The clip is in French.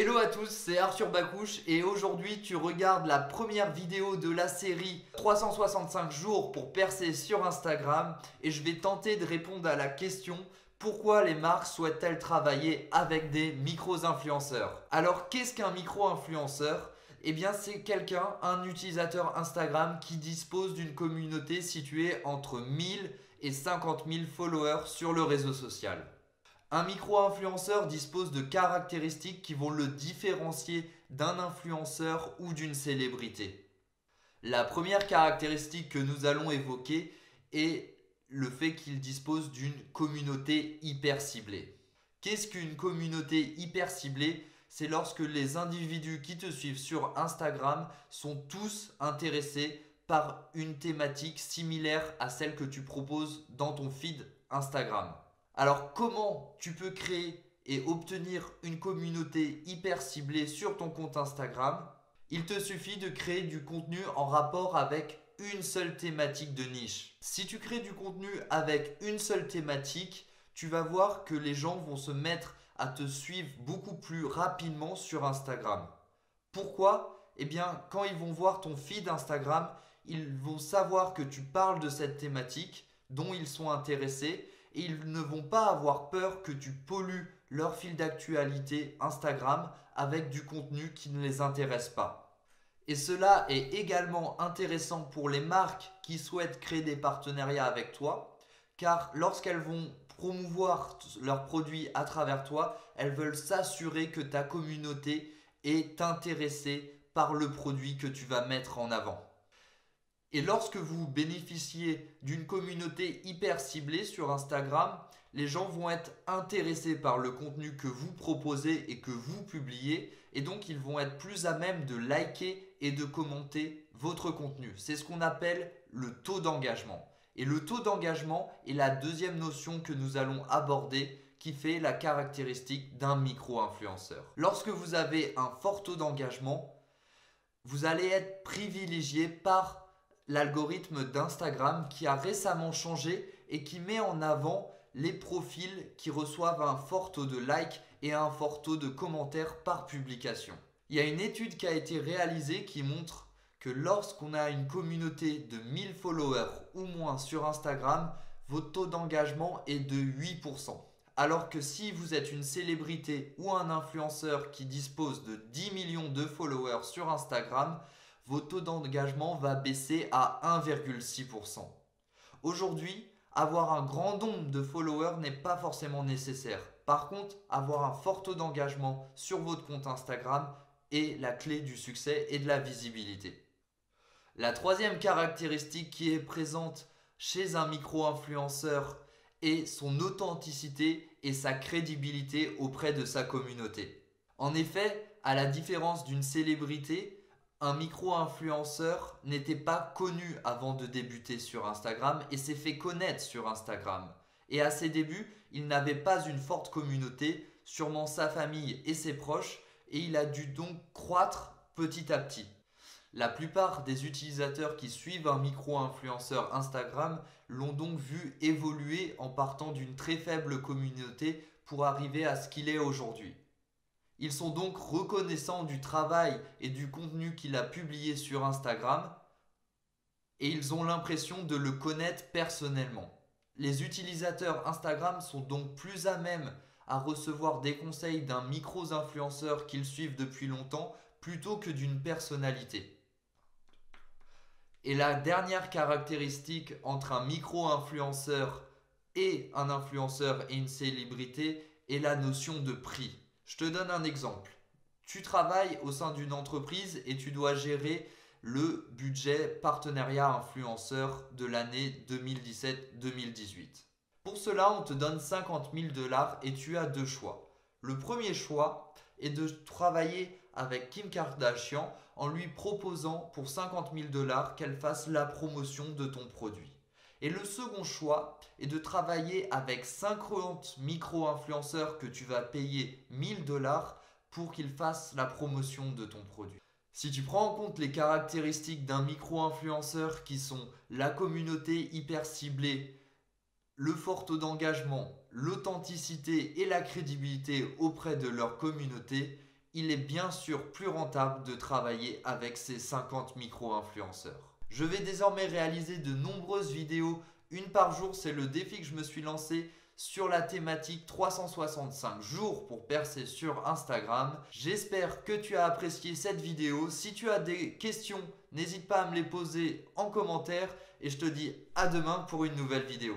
Hello à tous, c'est Arthur Bacouche et aujourd'hui tu regardes la première vidéo de la série 365 jours pour percer sur Instagram et je vais tenter de répondre à la question: pourquoi les marques souhaitent-elles travailler avec des micro-influenceurs? Alors qu'est-ce qu'un micro-influenceur? Eh bien c'est quelqu'un, un utilisateur Instagram qui dispose d'une communauté située entre 1000 et 50 000 followers sur le réseau social. Un micro-influenceur dispose de caractéristiques qui vont le différencier d'un influenceur ou d'une célébrité. La première caractéristique que nous allons évoquer est le fait qu'il dispose d'une communauté hyper ciblée. Qu'est-ce qu'une communauté hyper ciblée? C'est lorsque les individus qui te suivent sur Instagram sont tous intéressés par une thématique similaire à celle que tu proposes dans ton feed Instagram. Alors comment tu peux créer et obtenir une communauté hyper ciblée sur ton compte Instagram? Il te suffit de créer du contenu en rapport avec une seule thématique de niche. Si tu crées du contenu avec une seule thématique, tu vas voir que les gens vont se mettre à te suivre beaucoup plus rapidement sur Instagram. Pourquoi? Eh bien, quand ils vont voir ton feed Instagram, ils vont savoir que tu parles de cette thématique dont ils sont intéressés et ils ne vont pas avoir peur que tu pollues leur fil d'actualité Instagram avec du contenu qui ne les intéresse pas. Et cela est également intéressant pour les marques qui souhaitent créer des partenariats avec toi, car lorsqu'elles vont promouvoir leurs produits à travers toi, elles veulent s'assurer que ta communauté est intéressée par le produit que tu vas mettre en avant. Et lorsque vous bénéficiez d'une communauté hyper ciblée sur Instagram, les gens vont être intéressés par le contenu que vous proposez et que vous publiez, et donc ils vont être plus à même de liker et de commenter votre contenu. C'est ce qu'on appelle le taux d'engagement. Et le taux d'engagement est la deuxième notion que nous allons aborder qui fait la caractéristique d'un micro-influenceur. Lorsque vous avez un fort taux d'engagement, vous allez être privilégié par l'algorithme d'Instagram qui a récemment changé et qui met en avant les profils qui reçoivent un fort taux de likes et un fort taux de commentaires par publication. Il y a une étude qui a été réalisée qui montre que lorsqu'on a une communauté de 1000 followers ou moins sur Instagram, votre taux d'engagement est de 8%. Alors que si vous êtes une célébrité ou un influenceur qui dispose de 10 millions de followers sur Instagram, votre taux d'engagement va baisser à 1,6%. Aujourd'hui, avoir un grand nombre de followers n'est pas forcément nécessaire. Par contre, avoir un fort taux d'engagement sur votre compte Instagram est la clé du succès et de la visibilité. La troisième caractéristique qui est présente chez un micro-influenceur est son authenticité et sa crédibilité auprès de sa communauté. En effet, à la différence d'une célébrité, un micro-influenceur n'était pas connu avant de débuter sur Instagram et s'est fait connaître sur Instagram. Et à ses débuts, il n'avait pas une forte communauté, sûrement sa famille et ses proches, et il a dû donc croître petit à petit. La plupart des utilisateurs qui suivent un micro-influenceur Instagram l'ont donc vu évoluer en partant d'une très faible communauté pour arriver à ce qu'il est aujourd'hui. Ils sont donc reconnaissants du travail et du contenu qu'il a publié sur Instagram et ils ont l'impression de le connaître personnellement. Les utilisateurs Instagram sont donc plus à même à recevoir des conseils d'un micro-influenceur qu'ils suivent depuis longtemps plutôt que d'une personnalité. Et la dernière caractéristique entre un micro-influenceur et un influenceur et une célébrité est la notion de prix. Je te donne un exemple. Tu travailles au sein d'une entreprise et tu dois gérer le budget partenariat influenceur de l'année 2017-2018. Pour cela, on te donne 50 000 $ et tu as deux choix. Le premier choix est de travailler avec Kim Kardashian en lui proposant pour 50 000 $ qu'elle fasse la promotion de ton produit. Et le second choix est de travailler avec 50 micro-influenceurs que tu vas payer 1000 $ pour qu'ils fassent la promotion de ton produit. Si tu prends en compte les caractéristiques d'un micro-influenceur qui sont la communauté hyper ciblée, le fort taux d'engagement, l'authenticité et la crédibilité auprès de leur communauté, il est bien sûr plus rentable de travailler avec ces 50 micro-influenceurs. Je vais désormais réaliser de nombreuses vidéos, une par jour, c'est le défi que je me suis lancé sur la thématique 365 jours pour percer sur Instagram. J'espère que tu as apprécié cette vidéo. Si tu as des questions, n'hésite pas à me les poser en commentaire et je te dis à demain pour une nouvelle vidéo.